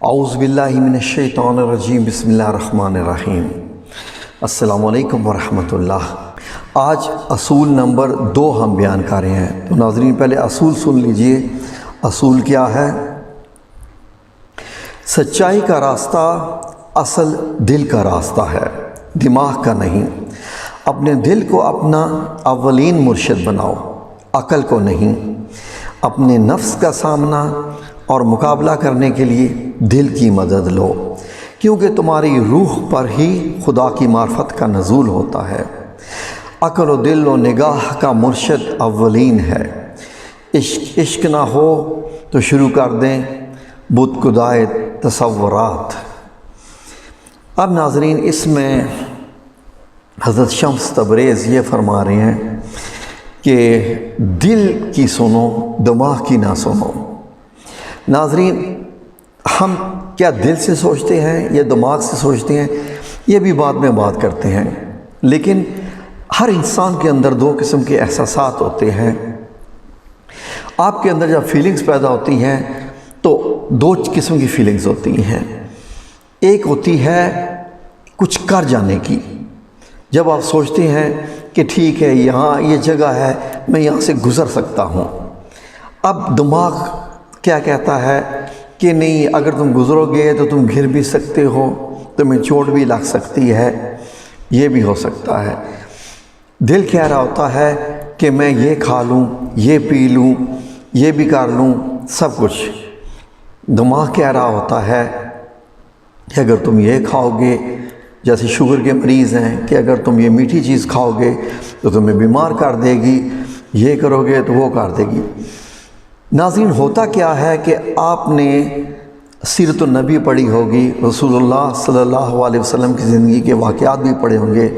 اعوذ باللہ من الشیطان الرجیم بسم اللہ الرحمن الرحیم۔ السلام علیکم ورحمۃ اللہ۔ آج اصول نمبر 2 ہم بیان کر رہے ہیں، تو ناظرین پہلے اصول سن لیجئے۔ اصول کیا ہے؟ سچائی کا راستہ اصل دل کا راستہ ہے، دماغ کا نہیں۔ اپنے دل کو اپنا اولین مرشد بناؤ، عقل کو نہیں۔ اپنے نفس کا سامنا اور مقابلہ کرنے کے لیے دل کی مدد لو، کیونکہ تمہاری روح پر ہی خدا کی معرفت کا نزول ہوتا ہے۔ عقل و دل و نگاہ کا مرشد اولین ہے۔ عشق نہ ہو تو شروع کر دیں بت خدائے تصورات۔ اب ناظرین اس میں حضرت شمس تبریز یہ فرما رہے ہیں کہ دل کی سنو، دماغ کی نہ سنو۔ ناظرین ہم کیا دل سے سوچتے ہیں یا دماغ سے سوچتے ہیں، یہ بھی بعد میں بات کرتے ہیں، لیکن ہر انسان کے اندر 2 قسم کے احساسات ہوتے ہیں۔ آپ کے اندر جب فیلنگز پیدا ہوتی ہیں تو 2 قسم کی فیلنگز ہوتی ہیں۔ ایک ہوتی ہے کچھ کر جانے کی، جب آپ سوچتے ہیں کہ ٹھیک ہے یہاں یہ جگہ ہے، میں یہاں سے گزر سکتا ہوں۔ اب دماغ کیا کہتا ہے کہ نہیں، اگر تم گزرو گے تو تم گر بھی سکتے ہو، تمہیں چوٹ بھی لگ سکتی ہے، یہ بھی ہو سکتا ہے۔ دل کہہ رہا ہوتا ہے کہ میں یہ کھا لوں، یہ پی لوں، یہ بھی کر لوں، سب کچھ۔ دماغ کہہ رہا ہوتا ہے کہ اگر تم یہ کھاؤ گے، جیسے شوگر کے مریض ہیں، کہ اگر تم یہ میٹھی چیز کھاؤ گے تو تمہیں بیمار کر دے گی، یہ کرو گے تو وہ کر دے گی۔ ناظرین ہوتا کیا ہے کہ آپ نے سیرت النبی پڑھی ہوگی، رسول اللہ صلی اللہ علیہ وسلم کی زندگی کے واقعات بھی پڑھے ہوں گے،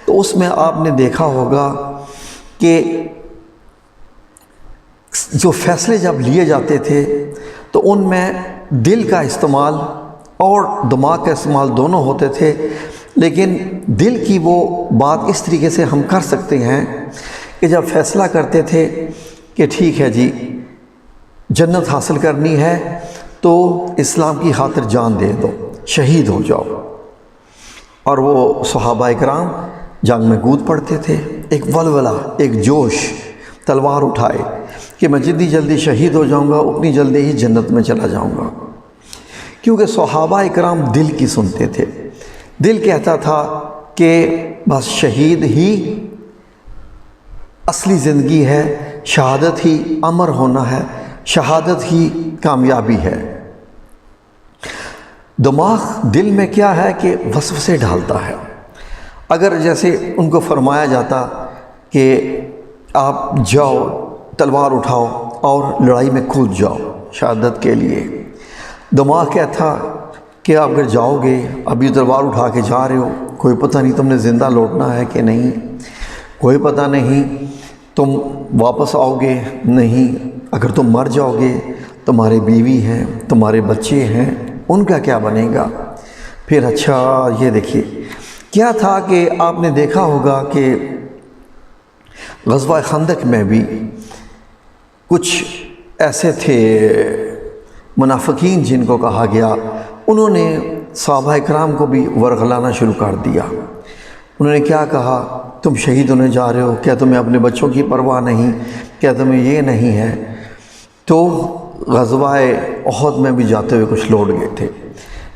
تو اس میں آپ نے دیکھا ہوگا کہ جو فیصلے جب لیے جاتے تھے تو ان میں دل کا استعمال اور دماغ کا استعمال دونوں ہوتے تھے، لیکن دل کی وہ بات اس طریقے سے ہم کر سکتے ہیں کہ جب فیصلہ کرتے تھے کہ ٹھیک ہے جی جنت حاصل کرنی ہے تو اسلام کی خاطر جان دے دو، شہید ہو جاؤ۔ اور وہ صحابہ اکرام جنگ میں کود پڑتے تھے، ایک ولولہ، ایک جوش، تلوار اٹھائے کہ میں جتنی جلدی شہید ہو جاؤں گا اتنی جلدی ہی جنت میں چلا جاؤں گا، کیونکہ صحابہ اکرام دل کی سنتے تھے۔ دل کہتا تھا کہ بس شہید ہی اصلی زندگی ہے، شہادت ہی امر ہونا ہے، شہادت ہی کامیابی ہے۔ دماغ دل میں کیا ہے کہ وسوسے ڈالتا ہے۔ اگر جیسے ان کو فرمایا جاتا کہ آپ جاؤ، تلوار اٹھاؤ اور لڑائی میں کود جاؤ شہادت کے لیے، دماغ کہتا کہ آپ اگر جاؤ گے، ابھی تلوار اٹھا کے جا رہے ہو، کوئی پتہ نہیں تم نے زندہ لوٹنا ہے کہ نہیں، کوئی پتہ نہیں تم واپس آؤ گے نہیں، اگر تم مر جاؤ گے تمہارے بیوی ہیں، تمہارے بچے ہیں، ان کا کیا بنے گا؟ پھر اچھا یہ دیکھیے کیا تھا کہ آپ نے دیکھا ہوگا کہ غزوہ خندق میں بھی کچھ ایسے تھے منافقین جن کو کہا گیا، انہوں نے صحابہ اکرام کو بھی ورغلانا شروع کر دیا۔ انہوں نے کیا کہا، تم شہید ہونے جا رہے ہو، کیا تمہیں اپنے بچوں کی پرواہ نہیں، کیا تمہیں یہ نہیں ہے؟ تو غزوہ احد میں بھی جاتے ہوئے کچھ لوٹ گئے تھے۔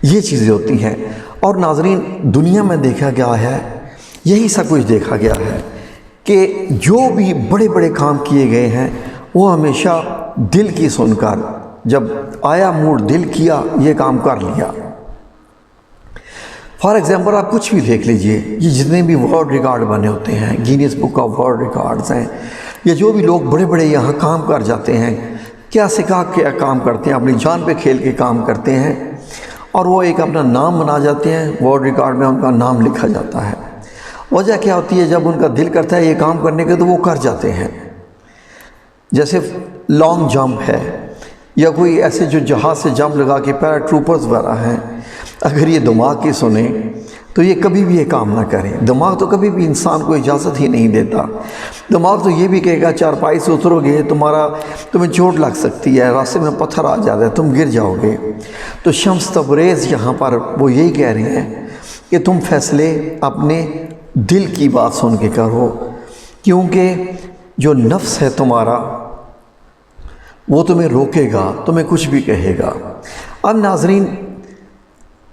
یہ چیزیں ہوتی ہیں، اور ناظرین دنیا میں دیکھا گیا ہے، یہی سب کچھ دیکھا گیا ہے کہ جو بھی بڑے بڑے کام کیے گئے ہیں وہ ہمیشہ دل کی سن کر، جب آیا موڈ دل کیا، یہ کام کر لیا۔ فار ایگزامپل آپ کچھ بھی دیکھ لیجئے، یہ جتنے بھی ورلڈ ریکارڈ بنے ہوتے ہیں، Guinness book of world records ہیں، یا جو بھی لوگ بڑے بڑے یہاں کام کر جاتے ہیں، کیا سکھا کے کام کرتے ہیں، اپنی جان پہ کھیل کے کام کرتے ہیں، اور وہ ایک اپنا نام بنا جاتے ہیں، ورلڈ ریکارڈ میں ان کا نام لکھا جاتا ہے۔ وجہ کیا ہوتی ہے؟ جب ان کا دل کرتا ہے یہ کام کرنے کے تو وہ کر جاتے ہیں۔ جیسے لانگ جمپ ہے، یا کوئی ایسے جو جہاز سے جمپ لگا کے پیرا ٹروپرز وغیرہ ہیں، اگر یہ دماغ کی سنیں تو یہ کبھی بھی یہ کام نہ کریں۔ دماغ تو کبھی بھی انسان کو اجازت ہی نہیں دیتا۔ دماغ تو یہ بھی کہے گا چارپائی سے اترو گے تمہیں چوٹ لگ سکتی ہے، راستے میں پتھر آ جاتا ہے، تم گر جاؤ گے۔ تو شمس تبریز یہاں پر وہ یہی کہہ رہے ہیں کہ تم فیصلے اپنے دل کی بات سن کے کرو، کیونکہ جو نفس ہے تمہارا وہ تمہیں روکے گا، تمہیں کچھ بھی کہے گا۔ اب ناظرین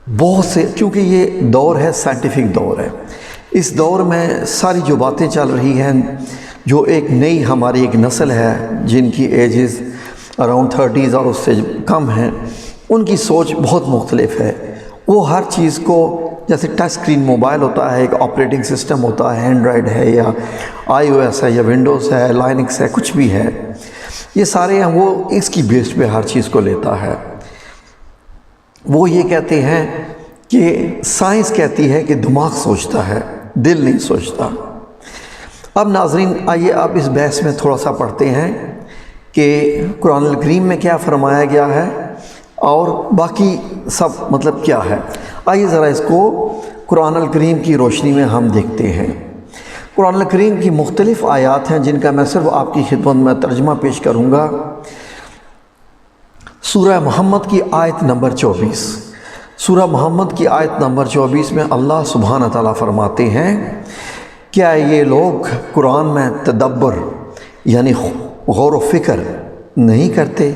بہت سے، کیونکہ یہ دور ہے سائنٹیفک دور ہے، اس دور میں ساری جو باتیں چل رہی ہیں، جو ایک نئی ہماری ایک نسل ہے جن کی ایجز اراؤنڈ 30 اور اس سے کم ہیں، ان کی سوچ بہت مختلف ہے۔ وہ ہر چیز کو، جیسے ٹچ سکرین موبائل ہوتا ہے، ایک آپریٹنگ سسٹم ہوتا ہے، اینڈرائڈ ہے یا iOS ہے یا ونڈوز ہے، لائنکس ہے، کچھ بھی ہے، یہ سارے ہیں، وہ اس کی بیس پہ ہر چیز کو لیتا ہے۔ وہ یہ کہتے ہیں کہ سائنس کہتی ہے کہ دماغ سوچتا ہے، دل نہیں سوچتا۔ اب ناظرین آئیے اب اس بحث میں تھوڑا سا پڑھتے ہیں کہ قرآن الکریم میں کیا فرمایا گیا ہے اور باقی سب مطلب کیا ہے۔ آئیے ذرا اس کو قرآن الکریم کی روشنی میں ہم دیکھتے ہیں۔ قرآن الکریم کی مختلف آیات ہیں جن کا میں صرف آپ کی خدمت میں ترجمہ پیش کروں گا۔ سورہ محمد کی آیت نمبر 24، سورہ محمد کی آیت نمبر 24 میں اللہ سبحانہ تعالیٰ فرماتے ہیں، کیا یہ لوگ قرآن میں تدبر یعنی غور و فکر نہیں کرتے،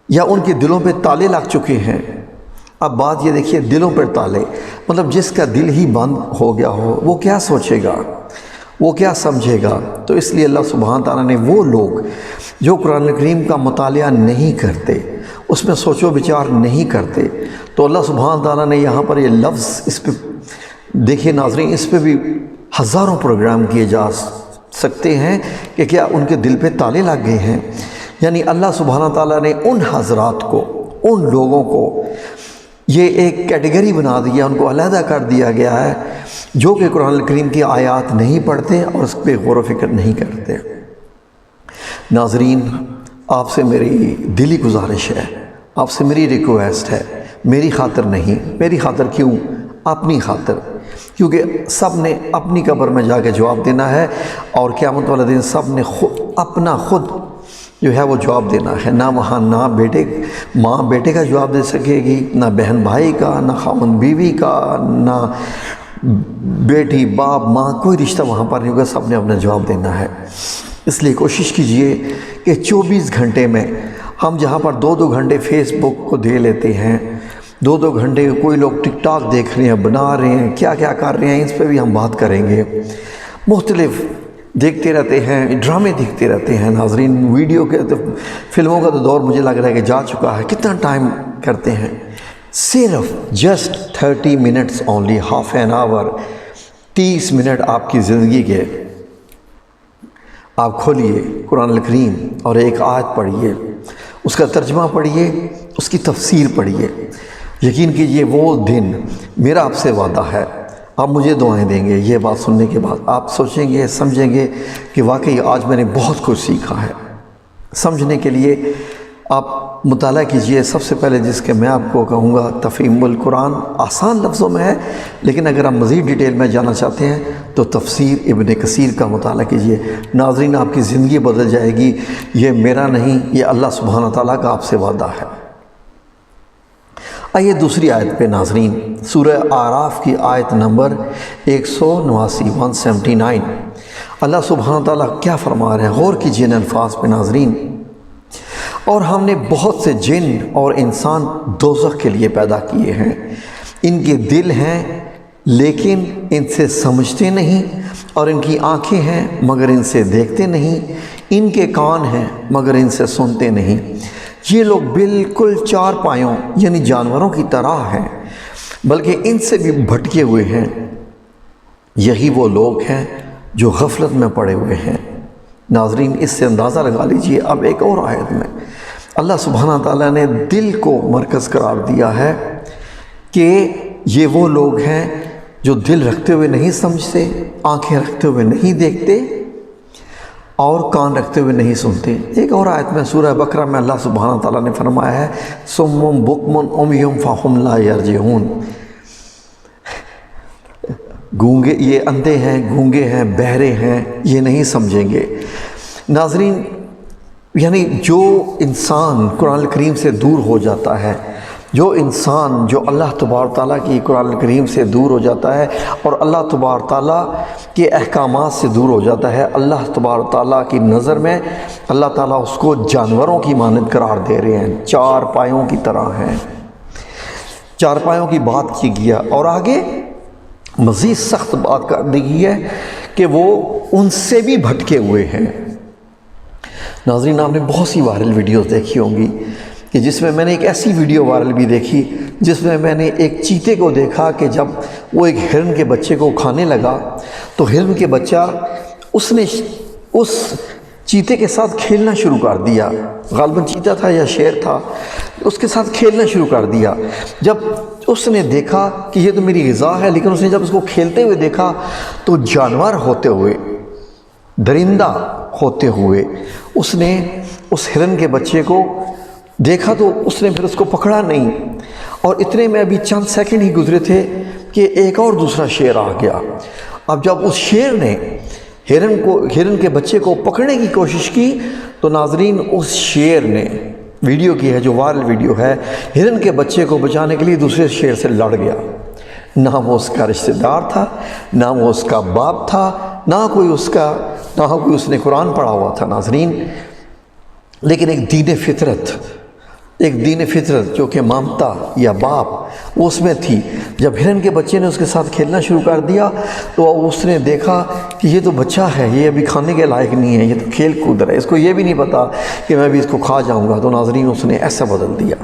یا ان کے دلوں پہ تالے لگ چکے ہیں؟ اب بات یہ دیکھیے، دلوں پر تالے، مطلب جس کا دل ہی بند ہو گیا ہو وہ کیا سوچے گا، وہ کیا سمجھے گا؟ تو اس لیے اللہ سبحانہ تعالیٰ نے وہ لوگ جو قرآن کریم کا مطالعہ نہیں کرتے، اس میں سوچ و بچار نہیں کرتے، تو اللہ سبحانہ تعالیٰ نے یہاں پر یہ لفظ، اس پہ دیکھیے ناظرین، اس پہ بھی ہزاروں پروگرام کیے جا سکتے ہیں کہ کیا ان کے دل پہ تالے لگ گئے ہیں۔ یعنی اللہ سبحانہ تعالیٰ نے ان حضرات کو، ان لوگوں کو یہ ایک کیٹیگری بنا دیا، ان کو علیحدہ کر دیا گیا ہے، جو کہ قرآن الکریم کی آیات نہیں پڑھتے اور اس پہ غور و فکر نہیں کرتے۔ ناظرین آپ سے میری دلی گزارش ہے، آپ سے میری ریکویسٹ ہے، میری خاطر نہیں، میری خاطر کیوں؟ اپنی خاطر، کیونکہ سب نے اپنی قبر میں جا کے جواب دینا ہے، اور قیامت والے دن سب نے خود جو ہے وہ جواب دینا ہے۔ نہ وہاں نہ ماں بیٹے کا جواب دے سکے گی، نہ بہن بھائی کا، نہ خاوند بیوی کا، نہ بیٹی باپ ماں، کوئی رشتہ وہاں پر نہیں ہوگا، سب نے اپنا جواب دینا ہے۔ اس لیے کوشش کیجئے کہ 24 گھنٹے میں ہم جہاں پر 2 گھنٹے فیس بک کو دے لیتے ہیں، 2 گھنٹے کوئی لوگ ٹک ٹاک دیکھ رہے ہیں، بنا رہے ہیں، کیا کیا کر رہے ہیں، اس پہ بھی ہم بات کریں گے۔ مختلف دیکھتے رہتے ہیں، ڈرامے دیکھتے رہتے ہیں ناظرین، ویڈیو کے تو فلموں کا تو دور مجھے لگ رہا ہے کہ جا چکا ہے۔ کتنا ٹائم کرتے ہیں؟ صرف just 30 minutes only, half an hour, 30 minute آپ کی زندگی کے آپ کھولیے قرآن الکریم اور ایک آیت پڑھیے، اس کا ترجمہ پڑھیے، اس کی تفسیر پڑھیے۔ یقین کیجئے وہ دن میرا آپ سے وعدہ ہے، آپ مجھے دعائیں دیں گے، یہ بات سننے کے بعد آپ سوچیں گے، سمجھیں گے کہ واقعی آج میں نے بہت کچھ سیکھا ہے۔ سمجھنے کے لیے آپ مطالعہ کیجئے۔ سب سے پہلے جس کے میں آپ کو کہوں گا تفہیم القرآن، آسان لفظوں میں ہے، لیکن اگر آپ مزید ڈیٹیل میں جانا چاہتے ہیں تو تفسیر ابن کثیر کا مطالعہ کیجئے۔ ناظرین آپ کی زندگی بدل جائے گی، یہ میرا نہیں، یہ اللہ سبحانہ تعالیٰ کا آپ سے وعدہ ہے۔ آئیے دوسری آیت پہ ناظرین، سورہ اعراف کی آیت نمبر 179 اللہ سبحانہ تعالیٰ کیا فرما رہے ہیں؟ غور کیجئے ان الفاظ پہ ناظرین۔ اور ہم نے بہت سے جن اور انسان دوزخ کے لیے پیدا کیے ہیں، ان کے دل ہیں لیکن ان سے سمجھتے نہیں، اور ان کی آنکھیں ہیں مگر ان سے دیکھتے نہیں، ان کے کان ہیں مگر ان سے سنتے نہیں۔ یہ لوگ بالکل 4 پایوں یعنی جانوروں کی طرح ہیں، بلکہ ان سے بھی بھٹکے ہوئے ہیں۔ یہی وہ لوگ ہیں جو غفلت میں پڑے ہوئے ہیں۔ ناظرین اس سے اندازہ لگا لیجئے، اب ایک اور آیت میں اللہ سبحانہ تعالیٰ نے دل کو مرکز قرار دیا ہے کہ یہ وہ لوگ ہیں جو دل رکھتے ہوئے نہیں سمجھتے، آنکھیں رکھتے ہوئے نہیں دیکھتے، اور کان رکھتے ہوئے نہیں سنتے۔ ایک اور آیت میں سورہ بقرہ میں اللہ سبحانہ تعالیٰ نے فرمایا ہے صم بکم عمی فہم لا یرجعون، گونگے، یہ اندھے ہیں، گونگے ہیں، بہرے ہیں، یہ نہیں سمجھیں گے۔ ناظرین، یعنی جو انسان قرآن کریم سے دور ہو جاتا ہے، جو انسان جو اللہ تبارک تعالیٰ کی قرآن کریم سے دور ہو جاتا ہے اور اللہ تبارک تعالیٰ کے احکامات سے دور ہو جاتا ہے، اللہ تبارک تعالیٰ کی نظر میں اللہ تعالیٰ اس کو جانوروں کی مانند قرار دے رہے ہیں، چار پایوں کی طرح ہیں۔ چار پایوں کی بات کی گیا، اور آگے مزید سخت بات کر دی گئی ہے کہ وہ ان سے بھی بھٹکے ہوئے ہیں۔ ناظرین، آپ نے بہت سی وائرل ویڈیوز دیکھی ہوں گی کہ جس میں نے ایک ایسی ویڈیو وائرل بھی دیکھی جس میں نے ایک چیتے کو دیکھا کہ جب وہ ایک ہرن کے بچے کو کھانے لگا تو ہرن کے بچہ اس نے اس چیتے کے ساتھ کھیلنا شروع کر دیا، غالباً چیتا تھا یا شیر تھا، اس کے ساتھ کھیلنا شروع کر دیا۔ جب اس نے دیکھا کہ یہ تو میری غذا ہے، لیکن اس نے جب اس کو کھیلتے ہوئے دیکھا تو جانور ہوتے ہوئے، درندہ ہوتے ہوئے اس نے اس ہرن کے بچے کو دیکھا تو اس نے پھر اس کو پکڑا نہیں، اور اتنے میں ابھی چند سیکنڈ ہی گزرے تھے کہ ایک اور دوسرا شیر آ گیا۔ اب جب اس شیر نے ہرن کے بچے کو پکڑنے کی کوشش کی تو ناظرین، اس شیر نے، ویڈیو کی ہے جو وائرل ویڈیو ہے، ہرن کے بچے کو بچانے کے لیے دوسرے شیر سے لڑ گیا۔ نہ وہ اس کا رشتہ دار تھا، نہ وہ اس کا باپ تھا، نہ کوئی اس نے قرآن پڑھا ہوا تھا ناظرین، لیکن ایک دین فطرت جو کہ مامتا یا باپ وہ اس میں تھی۔ جب ہرن کے بچے نے اس کے ساتھ کھیلنا شروع کر دیا تو اس نے دیکھا کہ یہ تو بچہ ہے، یہ ابھی کھانے کے لائق نہیں ہے، یہ تو کھیل کود رہا ہے، اس کو یہ بھی نہیں پتا کہ میں بھی اس کو کھا جاؤں گا۔ تو ناظرین، اس نے ایسا بدل دیا۔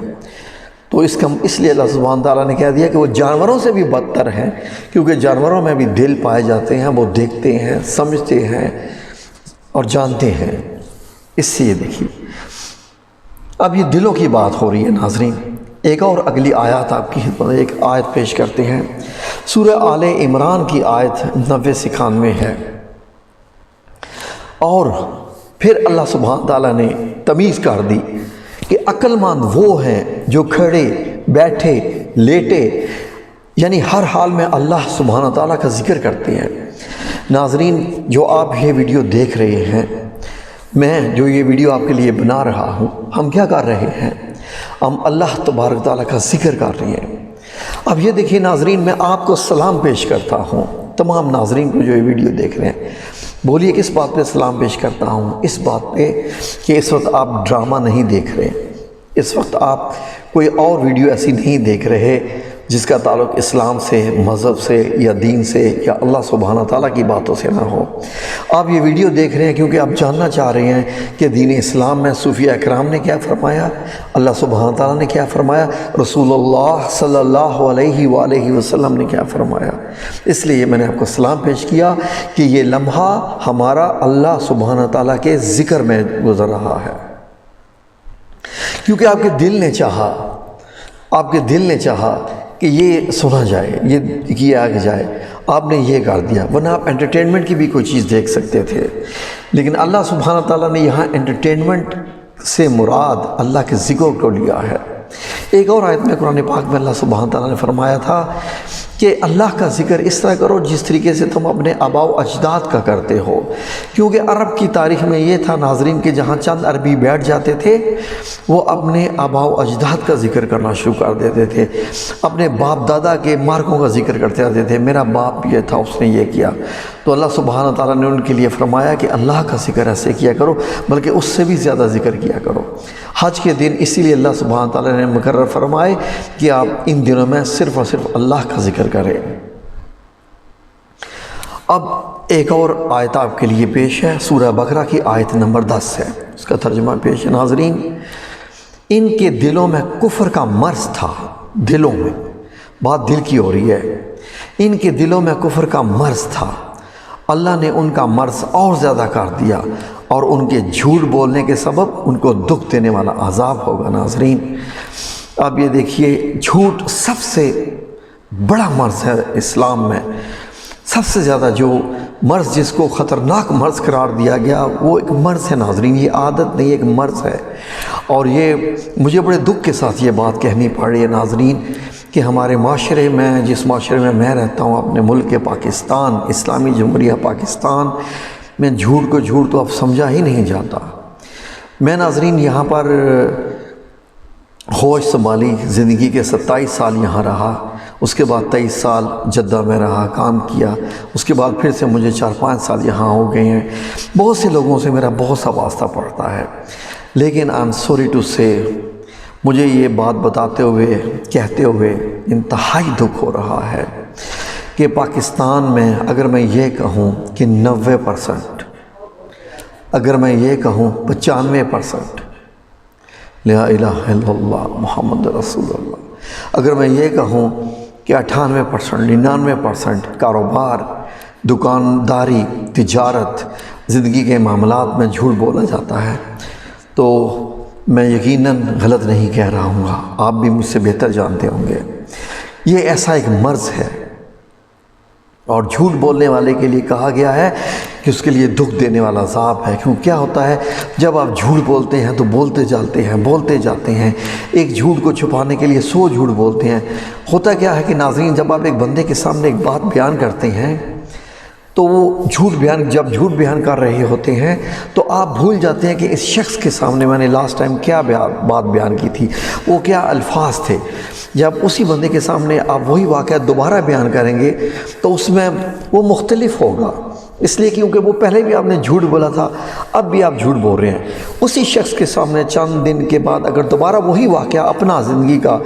تو اس لیے اللہ سبحانہ تعالیٰ نے کہہ دیا کہ وہ جانوروں سے بھی بدتر ہیں، کیونکہ جانوروں میں بھی دل پائے جاتے ہیں، وہ دیکھتے ہیں، سمجھتے ہیں اور جانتے ہیں۔ اس سے یہ دیکھیے، اب یہ دلوں کی بات ہو رہی ہے ناظرین۔ ایک اور اگلی آیات آپ کی خدمت میں ایک آیت پیش کرتے ہیں، سورہ آل عمران کی آیت 90-91 ہے۔ اور پھر اللہ سبحانہ تعالیٰ نے تمیز کر دی کہ عقل مند وہ ہیں جو کھڑے، بیٹھے، لیٹے، یعنی ہر حال میں اللہ سبحانہ تعالیٰ کا ذکر کرتے ہیں۔ ناظرین، جو آپ یہ ویڈیو دیکھ رہے ہیں، میں جو یہ ویڈیو آپ کے لیے بنا رہا ہوں، ہم کیا کر رہے ہیں؟ ہم اللہ تبارک تعالیٰ کا ذکر کر رہے ہیں۔ اب یہ دیکھیے ناظرین، میں آپ کو سلام پیش کرتا ہوں، تمام ناظرین کو جو یہ ویڈیو دیکھ رہے ہیں، بولیے کس بات پہ سلام پیش کرتا ہوں؟ اس بات پہ کہ اس وقت آپ ڈرامہ نہیں دیکھ رہے، اس وقت آپ کوئی اور ویڈیو ایسی نہیں دیکھ رہے جس کا تعلق اسلام سے، مذہب سے یا دین سے یا اللہ سبحانہ تعالیٰ کی باتوں سے نہ ہو۔ آپ یہ ویڈیو دیکھ رہے ہیں کیونکہ آپ جاننا چاہ رہے ہیں کہ دین اسلام میں صوفیہ اکرام نے کیا فرمایا، اللہ سبحانہ تعالیٰ نے کیا فرمایا، رسول اللہ صلی اللہ علیہ وآلہ وسلم نے کیا فرمایا۔ اس لیے میں نے آپ کو سلام پیش کیا کہ یہ لمحہ ہمارا اللہ سبحانہ تعالیٰ کے ذکر میں گزر رہا ہے، کیونکہ آپ کے دل نے چاہا کہ یہ سنا جائے، یہ کیا جائے، آپ نے یہ کر دیا، ورنہ آپ انٹرٹینمنٹ کی بھی کوئی چیز دیکھ سکتے تھے، لیکن اللہ سبحانہ تعالیٰ نے یہاں انٹرٹینمنٹ سے مراد اللہ کے ذکر کو لیا ہے۔ ایک اور آیت میں قرآن پاک میں اللہ سبحانہ تعالیٰ نے فرمایا تھا کہ اللہ کا ذکر اس طرح کرو جس طریقے سے تم اپنے آباء و اجداد کا کرتے ہو، کیونکہ عرب کی تاریخ میں یہ تھا ناظرین کہ جہاں چند عربی بیٹھ جاتے تھے وہ اپنے آباء و اجداد کا ذکر کرنا شروع کر دیتے تھے، اپنے باپ دادا کے مارکوں کا ذکر کرتے رہتے تھے، میرا باپ یہ تھا، اس نے یہ کیا۔ تو اللہ سبحانہ تعالیٰ نے ان کے لیے فرمایا کہ اللہ کا ذکر ایسے کیا کرو، بلکہ اس سے بھی زیادہ ذکر کیا کرو۔ حج کے دن اسی لیے اللہ سبحانہ تعالیٰ نے مقرر فرمائے کہ آپ ان دنوں میں صرف اور صرف اللہ کا ذکر کریں۔ اب ایک اور آیت آپ کے لیے پیش ہے، سورہ بقرہ کی آیت نمبر 10 ہے، اس کا ترجمہ پیش ہے۔ ناظرین، ان کے دلوں میں کفر کا مرض تھا، دلوں میں، بات دل کی ہو رہی ہے، ان کے دلوں میں کفر کا مرض تھا، اللہ نے ان کا مرض اور زیادہ کر دیا اور ان کے جھوٹ بولنے کے سبب ان کو دکھ دینے والا عذاب ہوگا۔ ناظرین، اب یہ دیکھیے، جھوٹ سب سے بڑا مرض ہے اسلام میں، سب سے زیادہ جو مرض جس کو خطرناک مرض قرار دیا گیا وہ ایک مرض ہے ناظرین، یہ عادت نہیں، ایک مرض ہے۔ اور یہ مجھے بڑے دکھ کے ساتھ یہ بات کہنی پڑ رہی ہے ناظرین کہ ہمارے معاشرے میں، جس معاشرے میں میں رہتا ہوں، اپنے ملک پاکستان، اسلامی جمہوریہ پاکستان میں جھوٹ کو جھوٹ تو اب سمجھا ہی نہیں جاتا۔ میں ناظرین یہاں پر ہوش سنبھالی، زندگی کے 27 سال یہاں رہا، اس کے بعد 23 سال جدہ میں رہا، کام کیا، اس کے بعد پھر سے مجھے 4-5 سال یہاں ہو گئے ہیں۔ بہت سے لوگوں سے میرا بہت سا واسطہ پڑتا ہے، لیکن آئی ایم سوری ٹو سے، مجھے یہ بات بتاتے ہوئے، کہتے ہوئے انتہائی دکھ ہو رہا ہے کہ پاکستان میں اگر میں یہ کہوں کہ 90%، اگر میں یہ کہوں 95%، لا الہ الا اللہ محمد رسول اللہ، اگر میں یہ کہوں کہ 98%، 99% کاروبار، دکانداری، تجارت، زندگی کے معاملات میں جھوٹ بولا جاتا ہے، تو میں یقیناً غلط نہیں کہہ رہا ہوں گا، آپ بھی مجھ سے بہتر جانتے ہوں گے۔ یہ ایسا ایک مرض ہے، اور جھوٹ بولنے والے کے لیے کہا گیا ہے کہ اس کے لیے دکھ دینے والا عذاب ہے۔ کیوں کیا ہوتا ہے جب آپ جھوٹ بولتے ہیں تو بولتے جاتے ہیں، ایک جھوٹ کو چھپانے کے لیے 100 جھوٹ بولتے ہیں۔ ہوتا کیا ہے کہ ناظرین، جب آپ ایک بندے کے سامنے ایک بات بیان کرتے ہیں تو وہ جب جھوٹ بیان کر رہے ہوتے ہیں تو آپ بھول جاتے ہیں کہ اس شخص کے سامنے میں نے لاسٹ ٹائم کیا بات بیان کی تھی، وہ کیا الفاظ تھے۔ جب اسی بندے کے سامنے آپ وہی واقعہ دوبارہ بیان کریں گے تو اس میں وہ مختلف ہوگا، اس لیے کیونکہ وہ پہلے بھی آپ نے جھوٹ بولا تھا، اب بھی آپ جھوٹ بول رہے ہیں۔ اسی شخص کے سامنے چند دن کے بعد اگر دوبارہ وہی واقعہ اپنا زندگی کا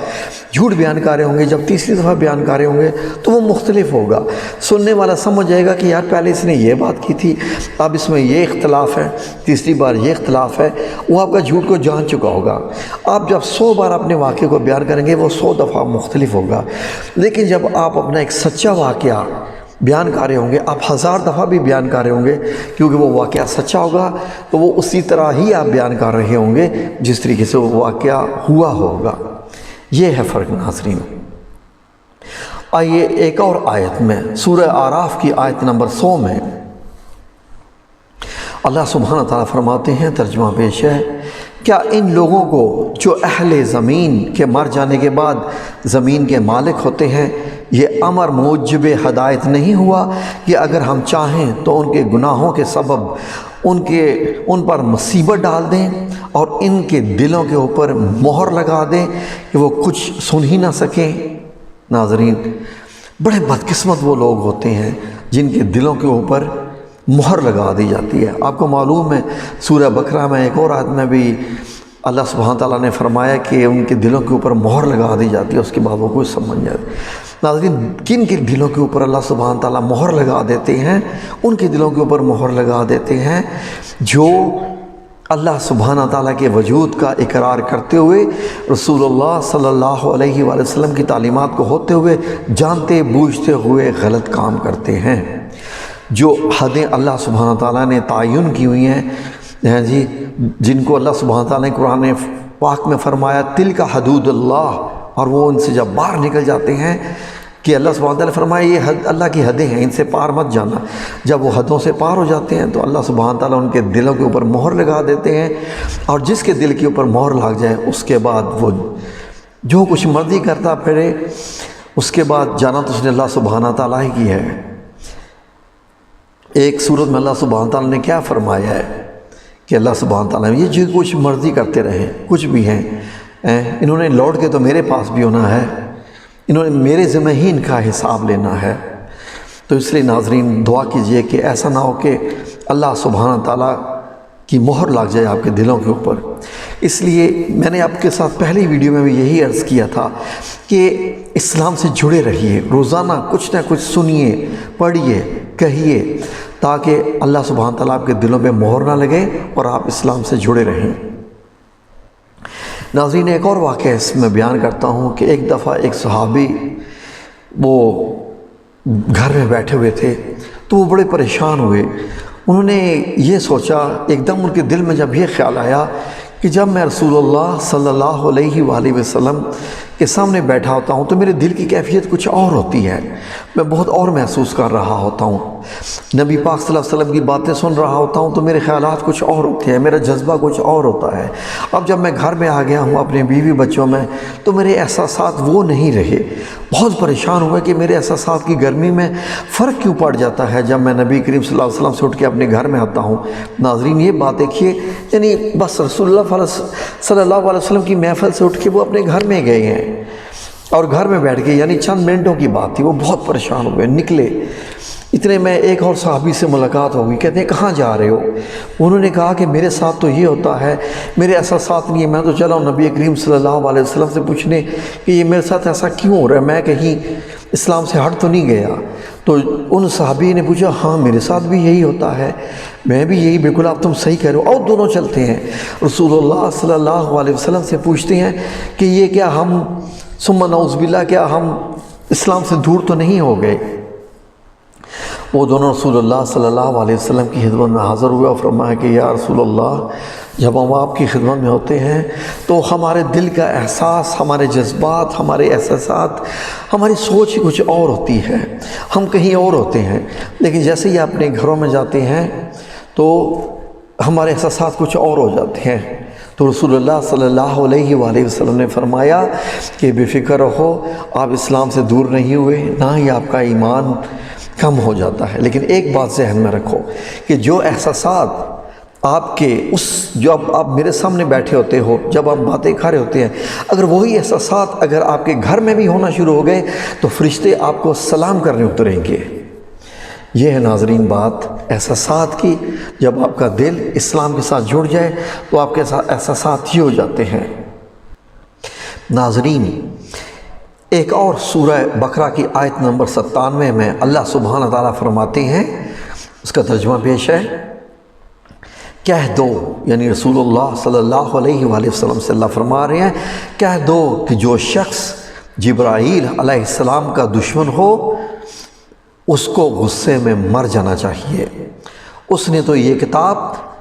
جھوٹ بیان کر رہے ہوں گے، جب تیسری دفعہ بیان کر رہے ہوں گے تو وہ مختلف ہوگا۔ سننے والا سمجھ جائے گا کہ یار پہلے اس نے یہ بات کی تھی، اب اس میں یہ اختلاف ہے، تیسری بار یہ اختلاف ہے، وہ آپ کا جھوٹ کو جان چکا ہوگا۔ آپ جب 100 بار اپنے واقعے کو بیان کریں گے وہ 100 دفعہ مختلف ہوگا، لیکن جب آپ اپنا ایک سچا واقعہ بیان کر رہے ہوں گے، آپ 1000 دفعہ بھی بیان کر رہے ہوں گے، کیونکہ وہ واقعہ سچا ہوگا تو وہ اسی طرح ہی آپ بیان کر رہے ہوں گے جس طریقے سے وہ واقعہ ہوا ہوگا۔ یہ ہے فرق ناظرین۔ آئیے ایک اور آیت میں، سورہ اعراف کی آیت نمبر 100 میں اللہ سبحانہ تعالیٰ فرماتے ہیں، ترجمہ پیش ہے، کیا ان لوگوں کو جو اہل زمین کے مر جانے کے بعد زمین کے مالک ہوتے ہیں، یہ امر موجب ہدایت نہیں ہوا کہ اگر ہم چاہیں تو ان کے گناہوں کے سبب ان پر مصیبت ڈال دیں اور ان کے دلوں کے اوپر مہر لگا دیں کہ وہ کچھ سن ہی نہ سکیں۔ ناظرین، بڑے بدقسمت وہ لوگ ہوتے ہیں جن کے دلوں کے اوپر مہر لگا دی جاتی ہے۔ آپ کو معلوم ہے سورہ بقرہ میں ایک اور آیت میں بھی اللہ سبحانہ تعالیٰ نے فرمایا کہ ان کے دلوں کے اوپر مہر لگا دی جاتی ہے، اس کے بعد وہ کچھ سمجھ جاتے۔ ناظرین، کن کے دلوں کے اوپر اللہ سبحانہ تعالیٰ مہر لگا دیتے ہیں؟ ان کے دلوں کے اوپر مہر لگا دیتے ہیں جو اللہ سبحانہ تعالیٰ کے وجود کا اقرار کرتے ہوئے، رسول اللہ صلی اللہ علیہ وآلہ وسلم کی تعلیمات کو ہوتے ہوئے جانتے بوجھتے ہوئے غلط کام کرتے ہیں۔ جو حدیں اللہ سبحانہ تعالیٰ نے تعین کی ہوئی ہیں جی، جن کو اللہ سبحانہ تعالیٰ نے قرآن پاک میں فرمایا تلک حدود اللہ، اور وہ ان سے جب باہر نکل جاتے ہیں کہ اللہ سبحانہ تعالیٰ نے فرمایا یہ حد اللہ کی حدیں ہیں، ان سے پار مت جانا، جب وہ حدوں سے پار ہو جاتے ہیں تو اللہ سبحانہ تعالیٰ ان کے دلوں کے اوپر مہر لگا دیتے ہیں، اور جس کے دل کے اوپر مہر لگ جائے اس کے بعد وہ جو کچھ مرضی کرتا پھرے، اس کے بعد جانا تو اس نے اللہ سبحانہ تعالیٰ ہی کی ہے۔ ایک صورت میں اللہ سبحانہ تعالیٰ نے کیا فرمایا ہے کہ اللہ سبحانہ تعالیٰ یہ جو کچھ مرضی کرتے رہے، کچھ بھی ہیں، انہوں نے لوٹ کے تو میرے پاس بھی ہونا ہے، انہوں نے میرے ذمہ ہی ان کا حساب لینا ہے۔ تو اس لیے ناظرین دعا کیجئے کہ ایسا نہ ہو کہ اللہ سبحانہ تعالیٰ کی مہر لگ جائے آپ کے دلوں کے اوپر۔ اس لیے میں نے آپ کے ساتھ پہلی ویڈیو میں بھی یہی عرض کیا تھا کہ اسلام سے جڑے رہیے، روزانہ کچھ نہ کچھ سنیے، پڑھیے، کہیے، تاکہ اللہ سبحانہ تعالیٰ آپ کے دلوں پہ مہر نہ لگے اور آپ اسلام سے جڑے رہیں۔ ناظرین، ایک اور واقعہ اس میں بیان کرتا ہوں کہ ایک دفعہ ایک صحابی وہ گھر میں بیٹھے ہوئے تھے تو وہ بڑے پریشان ہوئے۔ انہوں نے یہ سوچا، ایک دم ان کے دل میں جب یہ خیال آیا کہ جب میں رسول اللہ صلی اللہ علیہ وآلہ وسلم کے سامنے بیٹھا ہوتا ہوں تو میرے دل کی کیفیت کچھ اور ہوتی ہے، میں بہت اور محسوس کر رہا ہوتا ہوں۔ نبی پاک صلی اللہ علیہ وسلم کی باتیں سن رہا ہوتا ہوں تو میرے خیالات کچھ اور ہوتے ہیں، میرا جذبہ کچھ اور ہوتا ہے۔ اب جب میں گھر میں آ گیا ہوں اپنے بیوی بچوں میں تو میرے احساسات وہ نہیں رہے۔ بہت پریشان ہوا کہ میرے احساسات کی گرمی میں فرق کیوں پڑ جاتا ہے جب میں نبی کریم صلی اللہ علیہ وسلم سے اٹھ کے اپنے گھر میں آتا ہوں۔ ناظرین یہ بات دیکھیے، یعنی بس رسول اللہ صلی اللہ علیہ وسلم کی محفل سے اٹھ کے وہ اپنے گھر میں گئے ہیں اور گھر میں بیٹھ کے، یعنی چند منٹوں کی بات تھی، وہ بہت پریشان ہوئے، نکلے۔ اتنے میں ایک اور صحابی سے ملاقات ہو گئی، کہتے ہیں کہاں جا رہے ہو؟ انہوں نے کہا کہ میرے ساتھ تو یہ ہوتا ہے، میرے احساسات نہیں ہے، میں تو چلا ہوں نبی کریم صلی اللہ علیہ وسلم سے پوچھنے کہ یہ میرے ساتھ ایسا کیوں ہو رہا ہے، میں کہیں اسلام سے ہٹ تو نہیں گیا؟ تو ان صحابی نے پوچھا ہاں میرے ساتھ بھی یہی ہوتا ہے، میں بھی یہی، بالکل آپ تم صحیح کہہ رہے ہو۔ اور دونوں چلتے ہیں، رسول اللہ صلی اللہ علیہ وسلم سے پوچھتے ہیں کہ یہ کیا ہم ثم نعوذ باللہ کیا ہم اسلام سے دور تو نہیں ہو گئے؟ وہ دونوں رسول اللہ صلی اللہ علیہ وسلم کی خدمت میں حاضر ہوئے اور فرمایا کہ یا رسول اللہ، جب ہم آپ کی خدمت میں ہوتے ہیں تو ہمارے دل کا احساس، ہمارے جذبات، ہمارے احساسات، ہماری سوچ ہی کچھ اور ہوتی ہے، ہم کہیں اور ہوتے ہیں، لیکن جیسے ہی اپنے گھروں میں جاتے ہیں تو ہمارے احساسات کچھ اور ہو جاتے ہیں۔ تو رسول اللہ صلی اللہ علیہ وآلہ وسلم نے فرمایا کہ بے فکر رہو، آپ اسلام سے دور نہیں ہوئے، نہ ہی آپ کا ایمان کم ہو جاتا ہے، لیکن ایک بات ذہن میں رکھو کہ جو احساسات آپ کے جب آپ میرے سامنے بیٹھے ہوتے ہو، جب آپ باتیں کھا رہے ہوتے ہیں، اگر وہی احساسات اگر آپ کے گھر میں بھی ہونا شروع ہو گئے تو فرشتے آپ کو سلام کرنے اتریں گے۔ یہ ہے ناظرین بات احساسات کی، جب آپ کا دل اسلام کے ساتھ جڑ جائے تو آپ کے احساسات ہی ہو جاتے ہیں۔ ناظرین ایک اور سورہ بقرہ کی آیت نمبر 97 میں اللہ سبحانہ تعالیٰ فرماتے ہیں، اس کا ترجمہ پیش ہے، کہہ دو، یعنی رسول اللہ صلی اللہ علیہ وآلہ وسلم سے اللہ فرما رہے ہیں، کہہ دو کہ جو شخص جبرائیل علیہ السلام کا دشمن ہو اس کو غصے میں مر جانا چاہیے، اس نے تو یہ کتاب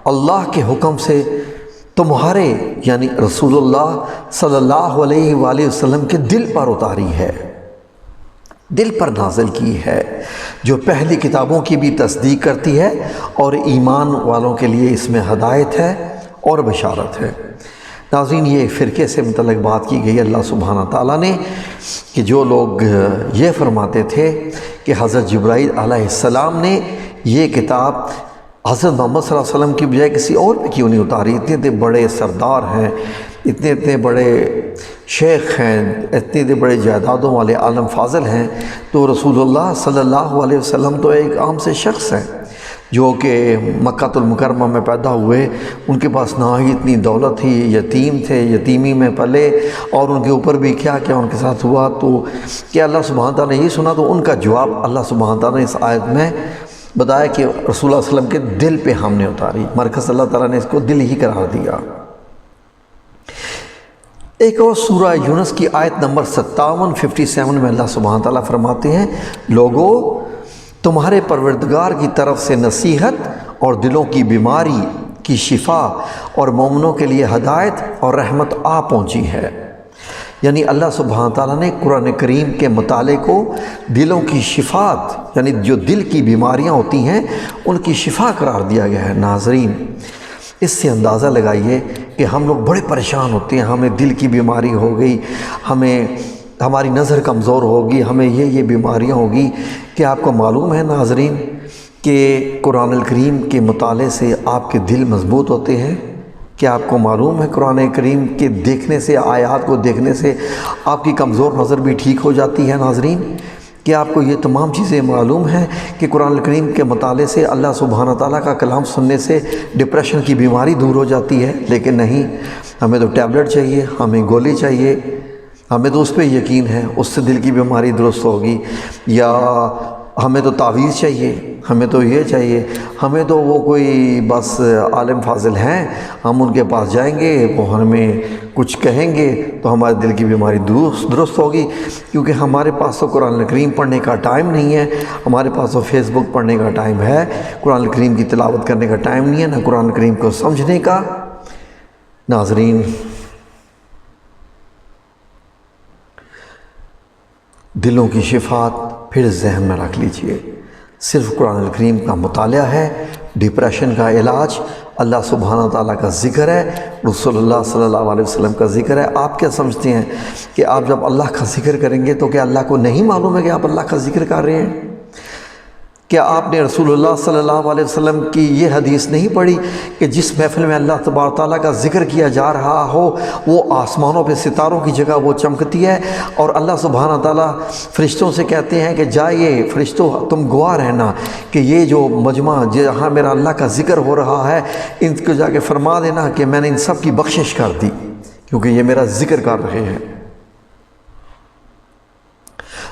اللہ کے حکم سے تمہارے یعنی رسول اللہ صلی اللہ علیہ وآلہ وسلم کے دل پر اتاری ہے، دل پر نازل کی ہے، جو پہلی کتابوں کی بھی تصدیق کرتی ہے اور ایمان والوں کے لیے اس میں ہدایت ہے اور بشارت ہے۔ ناظرین یہ فرقے سے متعلق بات کی گئی اللہ سبحانہ تعالیٰ نے کہ جو لوگ یہ فرماتے تھے کہ حضرت جبرائیل علیہ السلام نے یہ کتاب حضرت محمد صلی اللہ علیہ وسلم کی بجائے کسی اور پہ کیوں نہیں اتاری، اتنے بڑے سردار ہیں، اتنے بڑے شیخ ہیں، اتنے بڑے جائیدادوں والے عالم فاضل ہیں، تو رسول اللہ صلی اللہ علیہ وسلم تو ایک عام سے شخص ہیں جو کہ مکہ المکرمہ میں پیدا ہوئے، ان کے پاس نہ ہی اتنی دولت تھی، یتیم تھے، یتیمی میں پلے، اور ان کے اوپر بھی کیا کیا ان کے ساتھ ہوا۔ تو کیا اللہ سبحانہ تعالیٰ نے یہ سنا، تو ان کا جواب اللہ سبحانہ تعالیٰ نے اس آیت میں بتایا کہ رسول اللہ صلی اللہ علیہ وسلم کے دل پہ ہم نے اتاری، مرکز اللہ تعالیٰ نے اس کو دل ہی قرار دیا۔ ایک اور سورہ یونس کی آیت نمبر 57 میں اللہ سبحانہ تعالیٰ فرماتے ہیں، لوگو تمہارے پروردگار کی طرف سے نصیحت اور دلوں کی بیماری کی شفا اور مومنوں کے لیے ہدایت اور رحمت آ پہنچی ہے۔ یعنی اللہ سبحانہ تعالیٰ نے قرآن کریم کے مطالعے کو دلوں کی شفاعت، یعنی جو دل کی بیماریاں ہوتی ہیں ان کی شفا قرار دیا گیا ہے۔ ناظرین اس سے اندازہ لگائیے کہ ہم لوگ بڑے پریشان ہوتے ہیں، ہمیں دل کی بیماری ہو گئی، ہماری نظر کمزور ہوگی، ہمیں یہ بیماریاں ہوگی۔ کیا آپ کو معلوم ہے ناظرین کہ قرآن الکریم کے مطالعے سے آپ کے دل مضبوط ہوتے ہیں؟ کیا آپ کو معلوم ہے قرآن کریم کے دیکھنے سے، آیات کو دیکھنے سے آپ کی کمزور نظر بھی ٹھیک ہو جاتی ہے؟ ناظرین کیا آپ کو یہ تمام چیزیں معلوم ہیں کہ قرآن الکریم کے مطالعے سے، اللہ سبحانہ تعالیٰ کا کلام سننے سے ڈپریشن کی بیماری دور ہو جاتی ہے؟ لیکن نہیں، ہمیں تو ٹیبلٹ چاہیے، ہمیں گولی چاہیے، ہمیں تو اس پہ یقین ہے اس سے دل کی بیماری درست ہوگی، یا ہمیں تو تعویذ چاہیے، ہمیں تو یہ چاہیے، ہمیں تو وہ کوئی بس عالم فاضل ہیں، ہم ان کے پاس جائیں گے، وہ ہمیں کچھ کہیں گے تو ہمارے دل کی بیماری درست ہوگی۔ کیونکہ ہمارے پاس تو قرآن کریم پڑھنے کا ٹائم نہیں ہے، ہمارے پاس تو فیس بک پڑھنے کا ٹائم ہے، قرآن کریم کی تلاوت کرنے کا ٹائم نہیں ہے، نہ قرآن کریم کو سمجھنے کا۔ ناظرین دلوں کی شفات پھر ذہن میں رکھ لیجئے، صرف قرآن الکریم کا مطالعہ ہے، ڈپریشن کا علاج اللہ سبحانہ تعالیٰ کا ذکر ہے، رسول اللہ صلی اللہ علیہ وسلم کا ذکر ہے۔ آپ کیا سمجھتے ہیں کہ آپ جب اللہ کا ذکر کریں گے تو کیا اللہ کو نہیں معلوم ہے کہ آپ اللہ کا ذکر کر رہے ہیں؟ کیا آپ نے رسول اللہ صلی اللہ علیہ وسلم کی یہ حدیث نہیں پڑھی کہ جس محفل میں اللہ تبارک تعالیٰ کا ذکر کیا جا رہا ہو وہ آسمانوں پہ ستاروں کی جگہ وہ چمکتی ہے، اور اللہ سبحانہ تعالیٰ فرشتوں سے کہتے ہیں کہ جائیے فرشتوں تم گواہ رہنا کہ یہ جو مجمع جہاں میرا اللہ کا ذکر ہو رہا ہے ان کو جا کے فرما دینا کہ میں نے ان سب کی بخشش کر دی کیونکہ یہ میرا ذکر کر رہے ہیں۔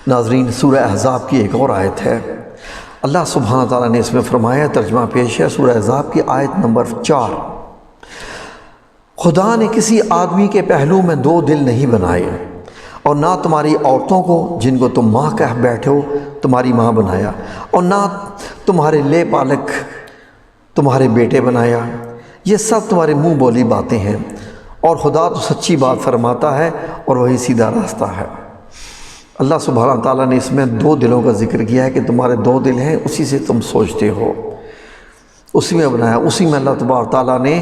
ناظرین، سورہ احزاب کی ایک اور آیت ہے، اللہ سبحانہ تعالیٰ نے اس میں فرمایا، ترجمہ پیش ہے سورہ احزاب کی آیت نمبر 4، خدا نے کسی آدمی کے پہلو میں 2 دل نہیں بنائے، اور نہ تمہاری عورتوں کو جن کو تم ماں کہہ بیٹھے ہو تمہاری ماں بنایا، اور نہ تمہارے لے پالک تمہارے بیٹے بنایا، یہ سب تمہارے منہ بولی باتیں ہیں، اور خدا تو سچی بات فرماتا ہے اور وہی سیدھا راستہ ہے۔ اللہ سبحانہ تعالیٰ نے اس میں 2 دلوں کا ذکر کیا ہے کہ تمہارے 2 دل ہیں، اسی سے تم سوچتے ہو، اسی میں بنایا، اسی میں اللہ تبارک تعالیٰ نے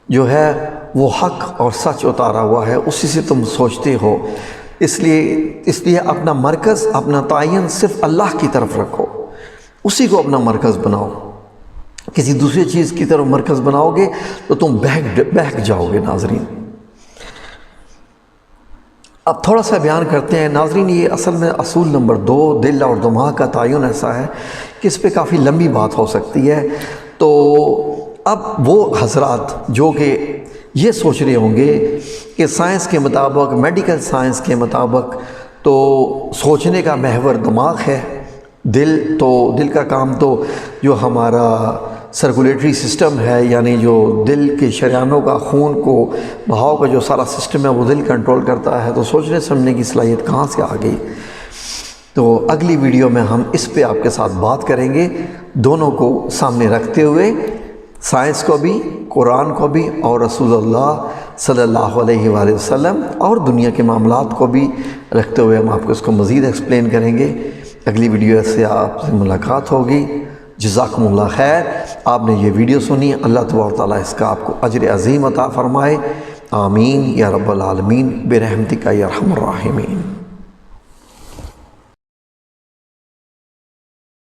جو ہے وہ حق اور سچ اتارا ہوا ہے، اسی سے تم سوچتے ہو۔ اس لیے اپنا مرکز، اپنا تعین صرف اللہ کی طرف رکھو، اسی کو اپنا مرکز بناؤ۔ کسی دوسری چیز کی طرف مرکز بناؤ گے تو تم بہک جاؤ گے۔ ناظرین، اب تھوڑا سا بیان کرتے ہیں۔ ناظرین، یہ اصل میں اصول نمبر 2 دل اور دماغ کا تعین ایسا ہے کہ اس پہ کافی لمبی بات ہو سکتی ہے۔ تو اب وہ حضرات جو کہ یہ سوچ رہے ہوں گے کہ سائنس کے مطابق، میڈیکل سائنس کے مطابق تو سوچنے کا محور دماغ ہے، دل کا کام تو جو ہمارا سرکولیٹری سسٹم ہے، یعنی جو دل کے شریانوں کا خون کو بہاؤ کا جو سارا سسٹم ہے وہ دل کنٹرول کرتا ہے، تو سوچنے سمجھنے کی صلاحیت کہاں سے آ گئی؟ تو اگلی ویڈیو میں ہم اس پہ آپ کے ساتھ بات کریں گے، دونوں کو سامنے رکھتے ہوئے، سائنس کو بھی، قرآن کو بھی، اور رسول اللہ صلی اللہ علیہ وآلہ وسلم اور دنیا کے معاملات کو بھی رکھتے ہوئے ہم آپ کو اس کو مزید ایکسپلین کریں گے۔ اگلی ویڈیو سے آپ سے ملاقات ہوگی۔ جزاکم اللہ خیر۔ آپ نے یہ ویڈیو سنی، اللہ تبارک تعالیٰ اس کا آپ کو اجر عظیم عطا فرمائے، آمین یا رب العالمین برحمتک یا ارحم الراحمین۔